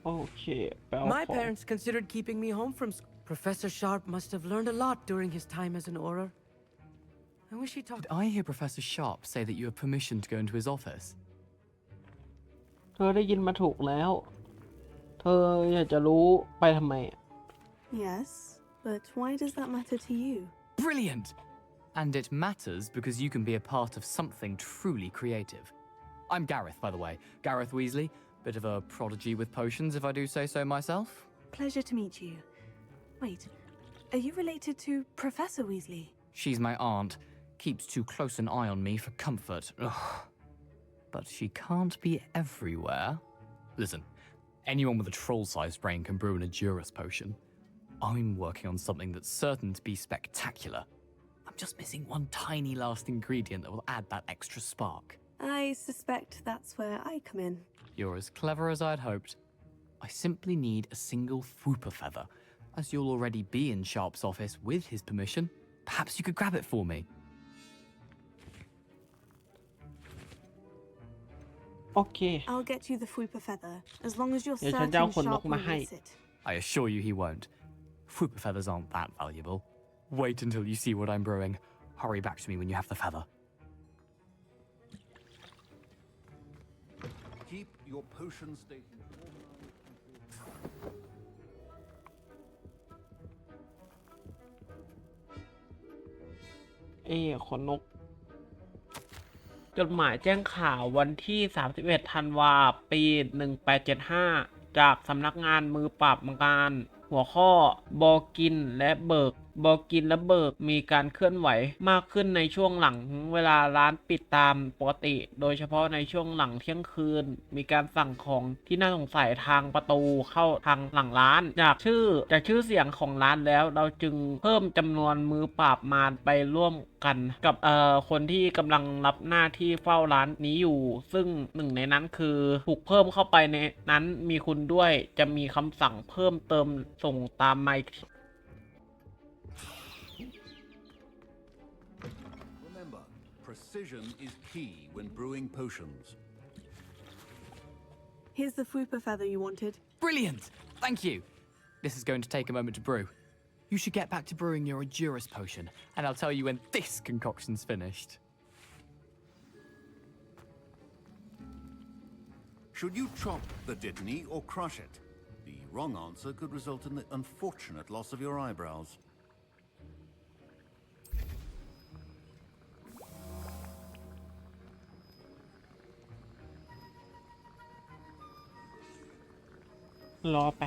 Okay, My parents considered keeping me home from school. Professor Sharp must have learned a lot during his time as an Auror. I wish he talked. Did I hear Professor Sharp say that you have permission to go into his office? เธอได้ยินมาถูกแล้ว เธออยากจะรู้ไปทำไม Yes, but why does that matter to you? Brilliant! And it matters because you can be a part of something truly creative. I'm Gareth, by the way, Gareth Weasley, Bit of a prodigy with potions, if I do say so myself. Pleasure to meet you. Wait, are you related to Professor Weasley? She's my aunt. Keeps too close an eye on me for comfort. Ugh. But she can't be everywhere. Listen, anyone with a troll-sized brain can brew an Edurus potion. I'm working on something that's certain to be spectacular. I'm just missing one tiny last ingredient that will add that extra spark. I suspect that's where I come in. You're as clever as I'd hoped. I simply need a single Fwooper feather. As you'll already be in Sharp's office with his permission, perhaps you could grab it for me. โอเค I'll get you the Fwooper feather, as long as you're เดี๋ยวฉัน certain จะเอาขนน Sharp ก will มาให้ miss it. I assure you he won't. Fwooper feathers aren't that valuable. Wait until you see what I'm brewing. Hurry back to me when you have the feather. Keep your potion station. ขนนก จดหมายแจ้งข่าววันที่ 31 ธันวาปี 1875 จากสำนักงานมือปราบมังกรหัวข้อบอกินและเบิกบอกินและเบิกมีการเคลื่อนไหวมากขึ้นในช่วงหลังเวลาร้านปิดตามปกติ โดยเฉพาะในช่วงหลังเที่ยงคืนมีการสั่งของที่น่าสงสัยทางประตูเข้าทางหลังร้านจากชื่อเสียงของร้านแล้วเราจึงเพิ่มจำนวนมือปราบมารไปร่วมกันกับคนที่กำลังรับหน้าที่เฝ้าร้านนี้อยู่ซึ่งหนึ่งในนั้นคือถูกเพิ่มเข้าไปในนั้นมีคุณด้วยจะมีคำสั่งเพิ่มเติมส่งตามมา Remember, precision is key when brewing potions. Here's the Fwooper feather you wanted. Brilliant! Thank you. This is going to take a moment to brew. You should get back to brewing your Edurus potion, and I'll tell you when this concoction's finished. Should you chop the Dittany or crush it? The wrong answer could result in the unfortunate loss of your eyebrows. รอไป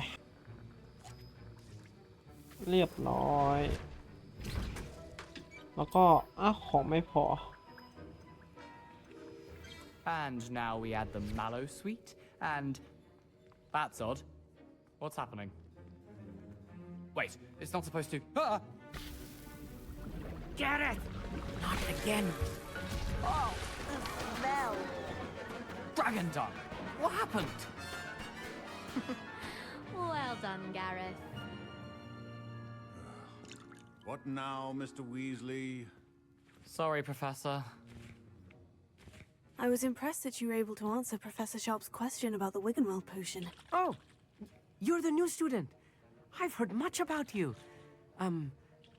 เรียบร้อยแล้วก็ของไม่พอ And now we add the mallow sweet, and that's odd. What's happening? Wait, it's not supposed to. Ah! Get it! Not again. Oh, the smell. Dragon dung! What happened? Well done, Gareth. What now, Mr. Weasley? Sorry, Professor. I was impressed that you were able to answer Professor Sharp's question about the Wiggenweld potion. Oh, you're the new student. I've heard much about you.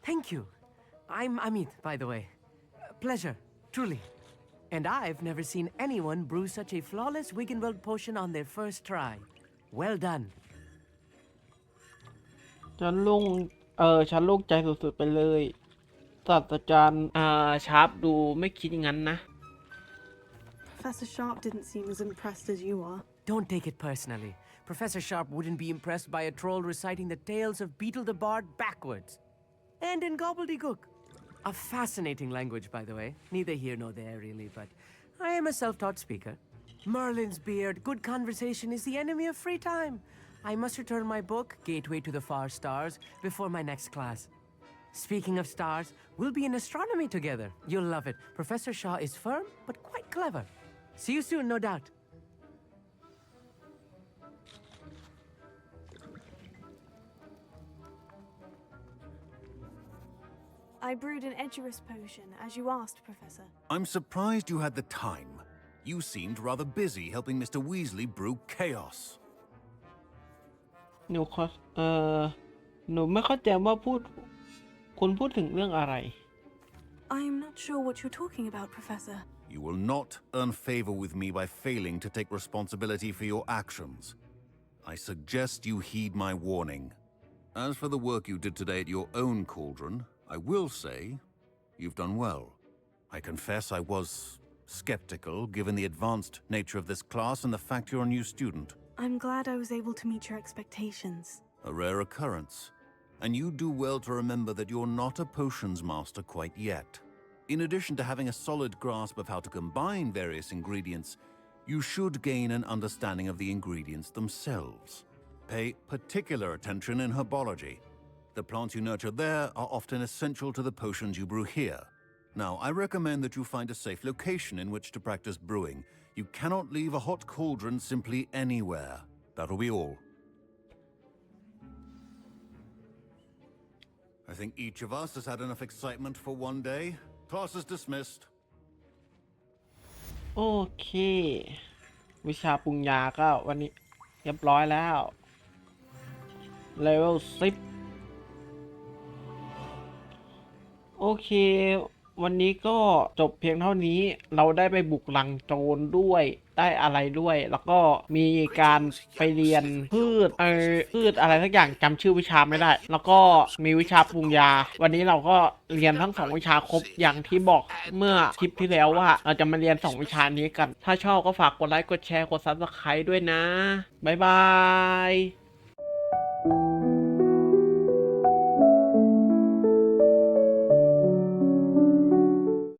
Thank you. I'm Amit, by the way. Pleasure, truly. And I've never seen anyone brew such a flawless Wiggenweld potion on their first try. Well done. ฉันโล่งใจสุดๆไปเลยศาสตราจารย์ชาร์ปดูไม่คิดอย่างนั้นนะ Professor Sharp didn't seem as impressed as you are. Don't take it personally. Professor Sharp wouldn't be impressed by a troll reciting the tales of Beetle the Bard backwards. And in gobbledygook. A fascinating language, by the way. Neither here nor there, really, but I am a self-taught speaker. Merlin's beard, good conversation is the enemy of free time. I must return my book, Gateway to the Far Stars, before my next class. Speaking of stars, we'll be in astronomy together. You'll love it. Professor Shaw is firm, but quite clever. See you soon, no doubt. I brewed an Edurus potion, as you asked, Professor. I'm surprised you had the time. You seemed rather busy helping Mr. Weasley brew chaos. หนูไม่เข้าใจว่าคุณพูดถึงเรื่องอะไร I'm not sure what you're talking about, Professor. You will not earn favor with me by failing to take responsibility for your actions. I suggest you heed my warning. As for the work you did today at your own cauldron, I will say you've done well. I confess I was skeptical given the advanced nature of this class and the fact you're a new student. I'm glad I was able to meet your expectations. A rare occurrence. And you do well to remember that you're not a potions master quite yet. In addition to having a solid grasp of how to combine various ingredients, you should gain an understanding of the ingredients themselves. Pay particular attention in herbology. The plants you nurture there are often essential to the potions you brew here. Now, I recommend that you find a safe location in which to practice brewing. You cannot leave a hot cauldron simply anywhere. That'll be all. I think each of us has had enough excitement for one day. Class is dismissed. โอเค วิชาปรุงยาก็วันนี้เรียบร้อยแล้วเลเวล10โอเค วันนี้ก็จบเพียงเท่านี้เราได้ไปบุกหลังโจรด้วยได้อะไรด้วย แล้วก็มีการไปเรียนพืชอะไรสักอย่างจำชื่อวิชาไม่ได้ แล้วก็มีวิชาปรุงยาวันนี้เราก็เรียนทั้ง2วิชาครบอย่างที่บอกเมื่อคลิปที่แล้วว่าเราจะมาเรียน2วิชานี้กันถ้าชอบก็ฝากกดไลค์กดแชร์กด Subscribe ด้วยนะบ๊ายบาย